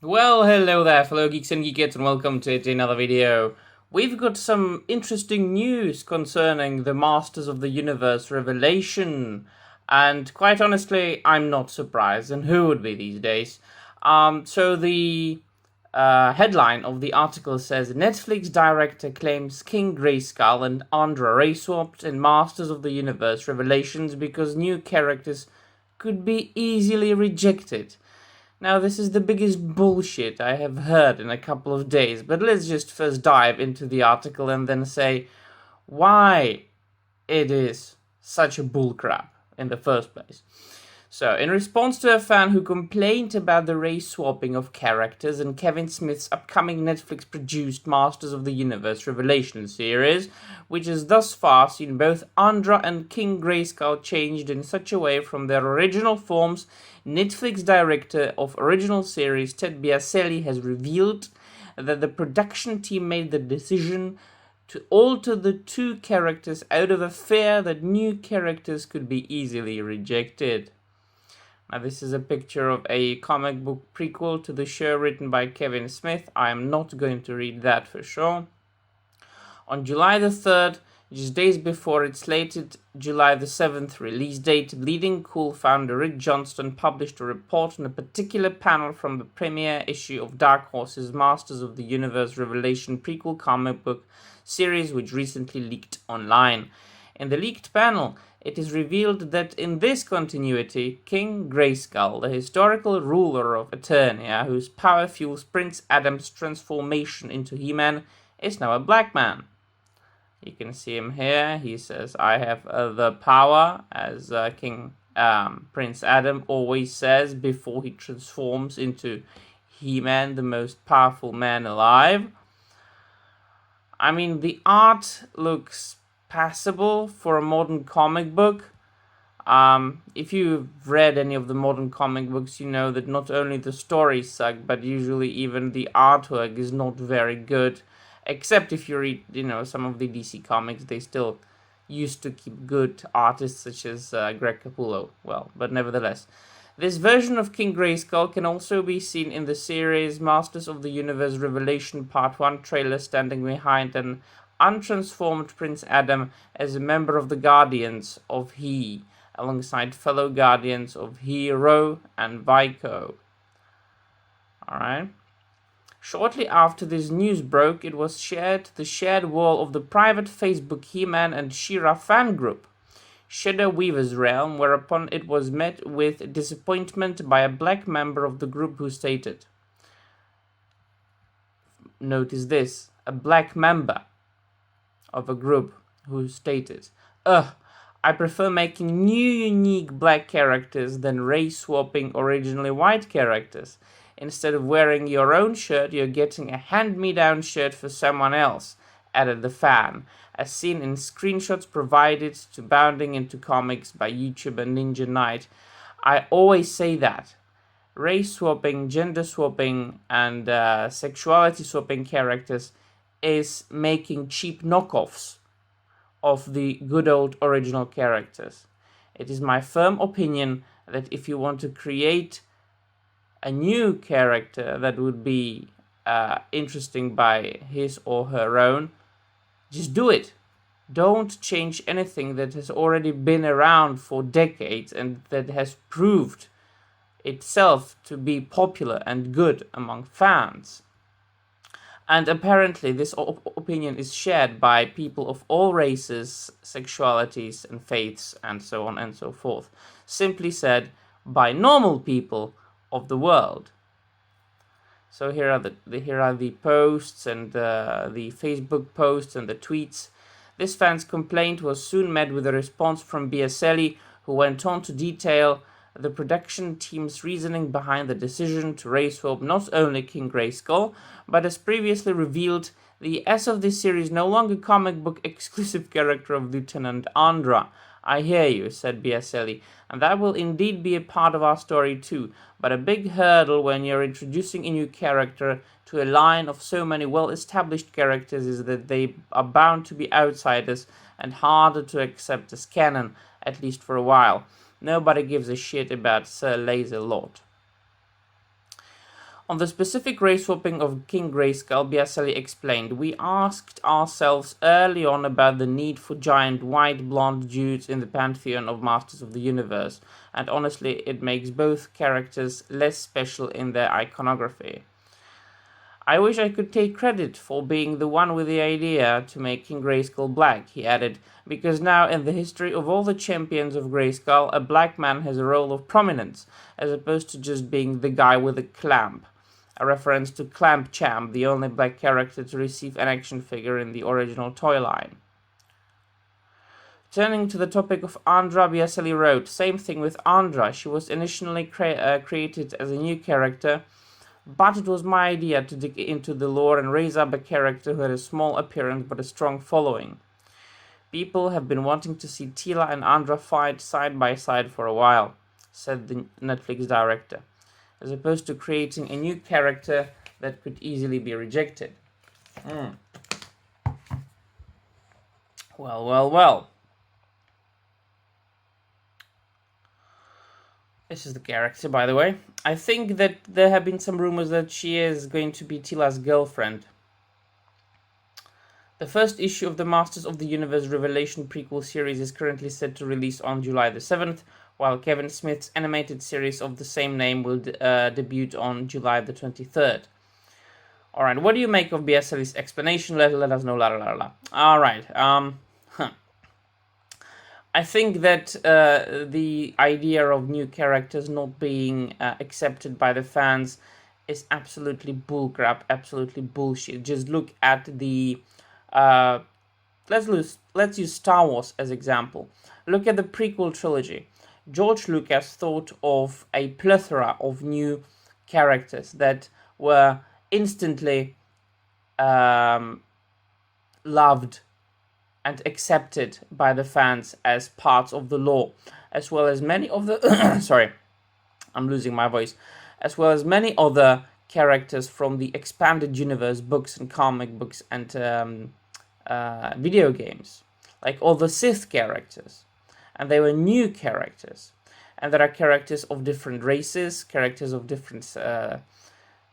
Well, hello there, fellow geeks and geekettes, and welcome to another video. We've got some interesting news concerning the Masters of the Universe Revelation, and quite honestly, I'm not surprised, and who would be these days? So the headline of the article says, Netflix director claims King Grayskull and Andra race-swapped in Masters of the Universe Revelations because new characters could be easily rejected. Now, this is the biggest bullshit I have heard in a couple of days, but let's just first dive into the article and then say why it is such a bullcrap in the first place. So, in response to a fan who complained about the race swapping of characters in Kevin Smith's upcoming Netflix produced Masters of the Universe Revelation series, which has thus far seen both Andra and King Grayskull changed in such a way from their original forms, Netflix director of original series Ted Biaselli has revealed that the production team made the decision to alter the two characters out of a fear that new characters could be easily rejected. Now, this is a picture of a comic book prequel to the show written by Kevin Smith. I am not going to read that for sure. On July the 3rd, just days before its slated July the 7th release date, Bleeding Cool founder Rick Johnston published a report on a particular panel from the premiere issue of Dark Horse's Masters of the Universe Revelation prequel comic book series, which recently leaked online. In the leaked panel, it is revealed that in this continuity, King Grayskull, the historical ruler of Eternia, whose power fuels Prince Adam's transformation into He-Man, is now a black man. You can see him here. He says, I have the power, as Prince Adam always says before he transforms into He-Man, the most powerful man alive. I mean, the art looks passable for a modern comic book. If you've read any of the modern comic books, you know that not only the stories suck, but usually even the artwork is not very good. Except if you read, some of the DC comics, they still used to keep good artists such as Greg Capullo. Well, but nevertheless. This version of King Grayskull can also be seen in the series Masters of the Universe Revelation Part 1 trailer, standing behind an untransformed Prince Adam as a member of the Guardians of He, alongside fellow Guardians of Hero and Vico. Alright. Shortly after this news broke, it was shared to the shared wall of the private Facebook He-Man and She-Ra fan group, Shadow Weaver's Realm, whereupon it was met with disappointment by a black member of the group who stated, notice this, a black member of a group who stated, I prefer making new unique black characters than race-swapping originally white characters. Instead of wearing your own shirt, you're getting a hand-me-down shirt for someone else, added the fan, as seen in screenshots provided to Bounding Into Comics by YouTuber Ninja Knight. I always say that. Race-swapping, gender-swapping, and sexuality-swapping characters is making cheap knockoffs of the good old original characters. It is my firm opinion that if you want to create a new character that would be interesting by his or her own, just do it. Don't change anything that has already been around for decades and that has proved itself to be popular and good among fans. And apparently this opinion is shared by people of all races, sexualities, and faiths, and so on and so forth. Simply said, by normal people of the world. So here are the posts and the Facebook posts and the tweets. This fan's complaint was soon met with a response from Biaselli, who went on to detail the production team's reasoning behind the decision to race swap not only King Grayskull, but as previously revealed, the S of this series no longer comic book exclusive character of Lieutenant Andra. I hear you, said Biaselli, and that will indeed be a part of our story too, but a big hurdle when you're introducing a new character to a line of so many well-established characters is that they are bound to be outsiders and harder to accept as canon, at least for a while. Nobody gives a shit about Sir Laser-Lord. On the specific race swapping of King Grayskull, Biaselli explained, "We asked ourselves early on about the need for giant white blonde dudes in the pantheon of Masters of the Universe, and honestly it makes both characters less special in their iconography. I wish I could take credit for being the one with the idea to make King Grayskull black," he added, "because now in the history of all the champions of Grayskull, a black man has a role of prominence, as opposed to just being the guy with a clamp," a reference to Clamp Champ, the only black character to receive an action figure in the original toy line. Turning to the topic of Andra, Biaselli wrote, "Same thing with Andra. She was initially created as a new character, but it was my idea to dig into the lore and raise up a character who had a small appearance but a strong following. People have been wanting to see Teela and Andra fight side by side for a while," said the Netflix director, "as opposed to creating a new character that could easily be rejected." Well. This is the character, by the way. I think that there have been some rumors that she is going to be Teela's girlfriend. The first issue of the Masters of the Universe Revelation prequel series is currently set to release on July the 7th, while Kevin Smith's animated series of the same name will debut on July the 23rd. Alright, what do you make of Biaselli's explanation? Let us know, Alright, I think that the idea of new characters not being accepted by the fans is absolutely bullcrap, absolutely bullshit. Just look at the let's use Star Wars as example. Look at the prequel trilogy. George Lucas thought of a plethora of new characters that were instantly loved and accepted by the fans as parts of the lore, as well as many of the sorry, I'm losing my voice, as well as many other characters from the expanded universe books and comic books and video games, like all the Sith characters, and they were new characters, and there are characters of different races, characters of different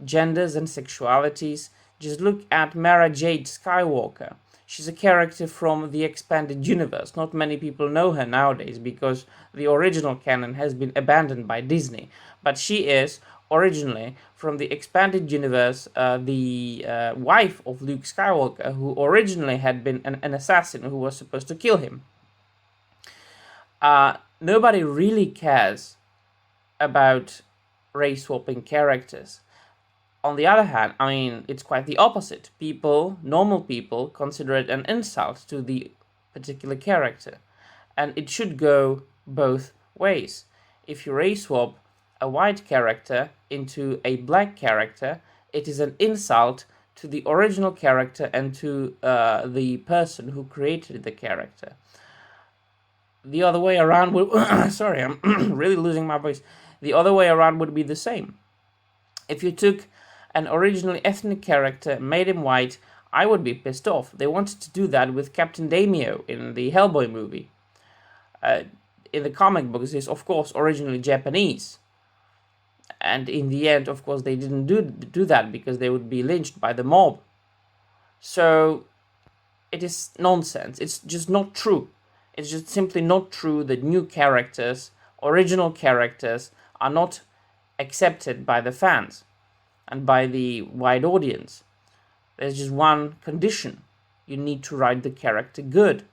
genders and sexualities. Just look at Mara Jade Skywalker. She's a character from the expanded universe. Not many people know her nowadays because the original canon has been abandoned by Disney. But she is originally from the expanded universe, the wife of Luke Skywalker, who originally had been an assassin who was supposed to kill him. Nobody really cares about race-swapping characters. On the other hand, I mean, it's quite the opposite. Normal people, consider it an insult to the particular character. And it should go both ways. If you race swap a white character into a black character, it is an insult to the original character and to the person who created the character. The other way around would... sorry, I'm really losing my voice. The other way around would be the same. If you took an originally ethnic character, made him white, I would be pissed off. They wanted to do that with Captain Daimyo in the Hellboy movie. In the comic books, he's of course originally Japanese. And in the end, of course, they didn't do that because they would be lynched by the mob. So, it is nonsense. It's just not true. It's just simply not true that new characters, original characters, are not accepted by the fans and by the wide audience. There's just one condition. You need to write the character good.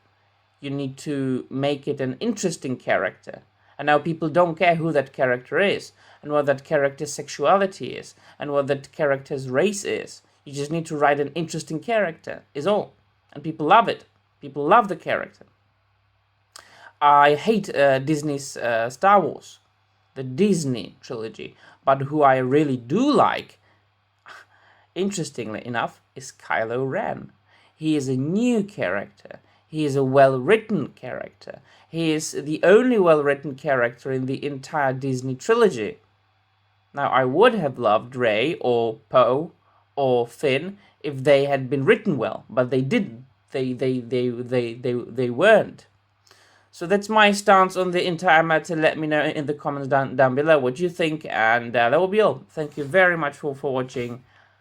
You need to make it an interesting character. And now people don't care who that character is, and what that character's sexuality is, and what that character's race is. You just need to write an interesting character, is all. And people love it. People love the character. I hate Disney's Star Wars, the Disney trilogy, but who I really do like, interestingly enough, is Kylo Ren. He is a new character. He is a well-written character. He is the only well-written character in the entire Disney trilogy. Now, I would have loved Rey or Poe or Finn if they had been written well, but they didn't. They weren't. So that's my stance on the entire matter. Let me know in the comments down below what you think, and that will be all. Thank you very much for watching.